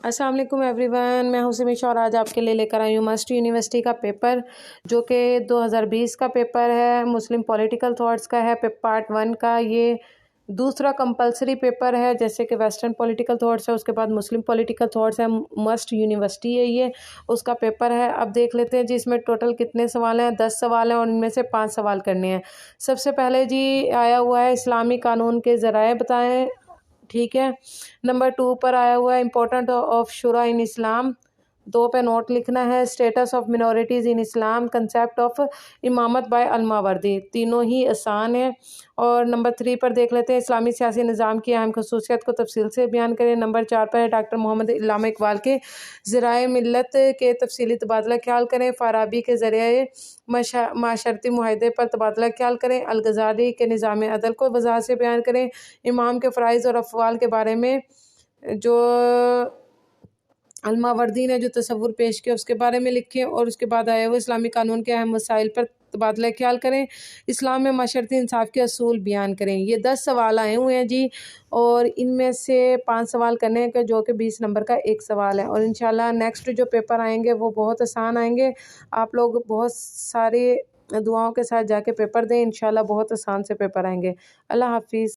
السلام علیکم every one, میں ہوں سمیش اور آج آپ کے لیے لے کر آئی ہوں مسٹ یونیورسٹی کا پیپر جو کہ 2020 کا پیپر ہے، مسلم پولیٹیکل تھاٹس کا ہے، پارٹ 1 کا۔ یہ دوسرا کمپلسری پیپر ہے، جیسے کہ ویسٹرن پولیٹیکل تھاٹس ہے، اس کے بعد مسلم پولیٹیکل تھاٹس ہے، مسٹ یونیورسٹی ہے، یہ اس کا پیپر ہے۔ اب دیکھ لیتے ہیں جی اس میں ٹوٹل کتنے سوال ہیں۔ 10 سوال ہیں اور ان میں سے 5 سوال کرنے ہیں۔ سب سے پہلے جی آیا ہوا ہے اسلامی قانون کے ذرائع بتائیں، ٹھیک ہے۔ نمبر 2 پر آیا ہوا ہے امپورٹنٹ آف شورا ان اسلام، 2 پہ نوٹ لکھنا ہے۔ Status of minorities in Islam, concept of امامت بائی الماوردی، تینوں ہی آسان ہیں۔ اور نمبر 3 پر دیکھ لیتے ہیں اسلامی سیاسی نظام کی اہم خصوصیت کو تفصیل سے بیان کریں۔ نمبر 4 پر ہے ڈاکٹر محمد علامہ اقبال کے ذرائع ملت کے تفصیلی تبادلہ خیال کریں۔ فارابی کے ذریعے معاشرتی معاہدے پر تبادلہ خیال کریں۔ الغزالی کے نظام عدل کو وضاحت سے بیان کریں۔ امام کے فرائض اور افعال کے بارے میں جو الماوردی نے جو تصور پیش کیا اس کے بارے میں لکھیں۔ اور اس کے بعد آئے ہوئے اسلامی قانون کے اہم مسائل پر تبادلہ خیال کریں۔ اسلام میں معاشرتی انصاف کے اصول بیان کریں۔ یہ 10 سوال آئے ہوئے ہیں جی، اور ان میں سے 5 سوال کرنے ہیں جو کہ 20 نمبر کا ایک سوال ہے۔ اور انشاءاللہ نیکسٹ جو پیپر آئیں گے وہ بہت آسان آئیں گے۔ آپ لوگ بہت ساری دعاؤں کے ساتھ جا کے پیپر دیں، انشاءاللہ بہت آسان سے پیپر آئیں گے۔ اللہ حافظ۔